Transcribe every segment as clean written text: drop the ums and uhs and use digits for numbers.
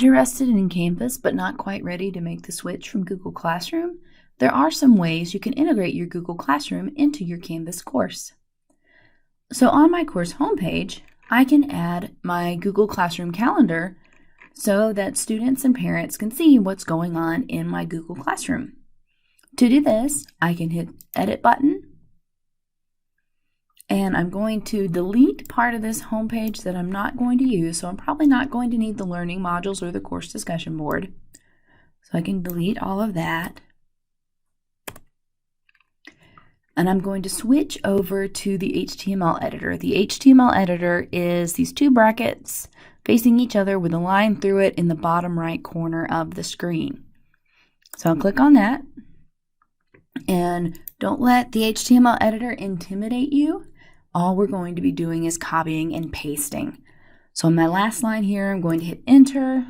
Interested in Canvas but not quite ready to make the switch from Google Classroom? There are some ways you can integrate your Google Classroom into your Canvas course. So on my course homepage, I can add my Google Classroom calendar so that students and parents can see what's going on in my Google Classroom. To do this, I can hit Edit button, and I'm going to delete part of this homepage that I'm not going to use, so I'm probably not going to need the learning modules or the course discussion board. So I can delete all of that. And I'm going to switch over to the HTML editor. The HTML editor is these two brackets facing each other with a line through it in the bottom right corner of the screen. So I'll click on that. And don't let the HTML editor intimidate you. All we're going to be doing is copying and pasting. So on my last line here, I'm going to hit Enter,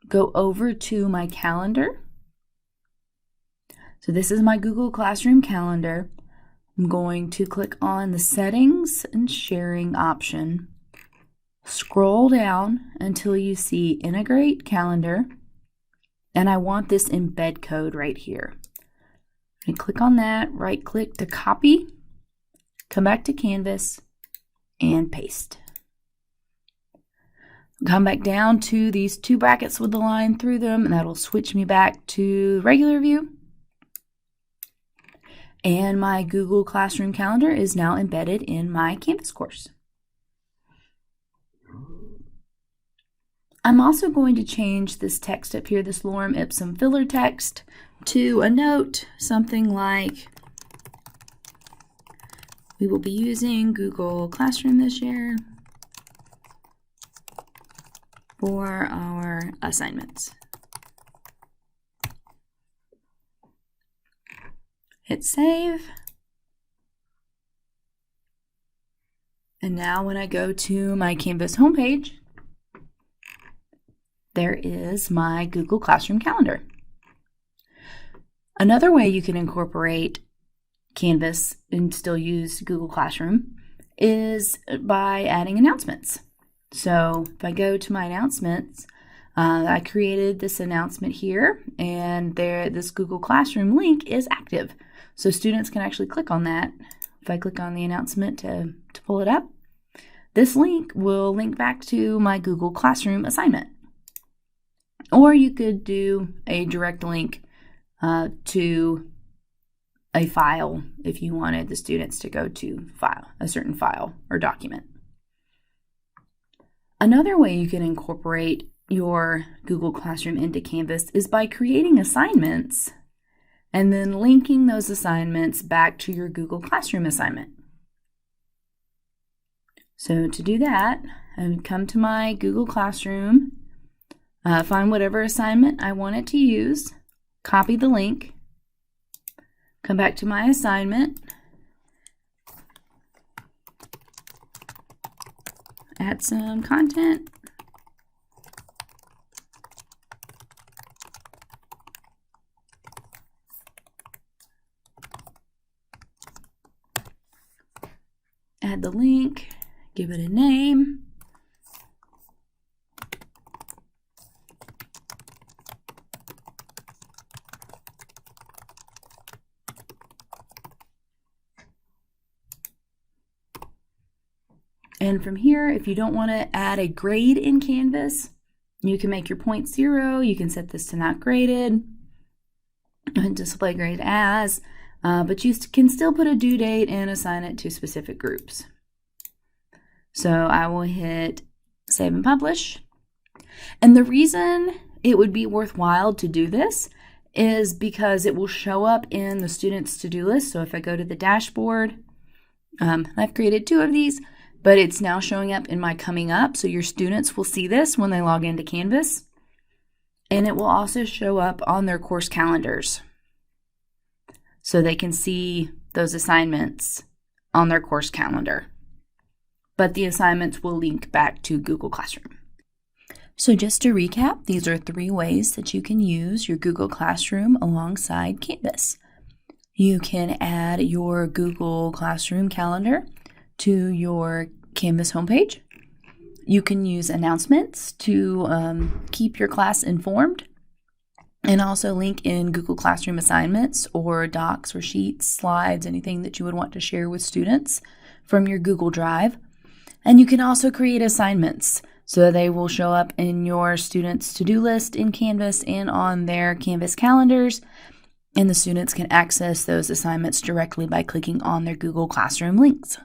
go over to my calendar. So this is my Google Classroom calendar. I'm going to click on the Settings and Sharing option. Scroll down until you see Integrate Calendar. And I want this embed code right here. And click on that, right click to copy, come back to Canvas, and paste. Come back down to these two brackets with the line through them, and that'll switch me back to regular view. And my Google Classroom calendar is now embedded in my Canvas course. I'm also going to change this text up here, this lorem ipsum filler text, to a note, something like, we will be using Google Classroom this year for our assignments. Hit save. And now when I go to my Canvas homepage, there is my Google Classroom calendar. Another way you can incorporate Canvas and still use Google Classroom is by adding announcements. So if I go to my announcements, I created this announcement here, and this Google Classroom link is active. So students can actually click on that. If I click on the announcement to pull it up, this link will link back to my Google Classroom assignment. Or you could do a direct link to a file if you wanted the students to go to a certain file or document. Another way you can incorporate your Google Classroom into Canvas is by creating assignments and then linking those assignments back to your Google Classroom assignment. So to do that, I would come to my Google Classroom, find whatever assignment I want it to use, copy the link, come back to my assignment, add some content, add the link, give it a name, and from here, if you don't want to add a grade in Canvas, you can make your point 0. You can set this to not graded and display grade as, but you can still put a due date and assign it to specific groups. So I will hit save and publish. And the reason it would be worthwhile to do this is because it will show up in the student's to-do list. So if I go to the dashboard, I've created 2 of these, but it's now showing up in my coming up. So your students will see this when they log into Canvas. And it will also show up on their course calendars, so they can see those assignments on their course calendar. But the assignments will link back to Google Classroom. So just to recap, these are 3 ways that you can use your Google Classroom alongside Canvas. You can add your Google Classroom calendar to your Canvas homepage. You can use announcements to keep your class informed, and also link in Google Classroom assignments or docs or sheets, slides, anything that you would want to share with students from your Google Drive. And you can also create assignments so they will show up in your students' to-do list in Canvas and on their Canvas calendars. And the students can access those assignments directly by clicking on their Google Classroom links.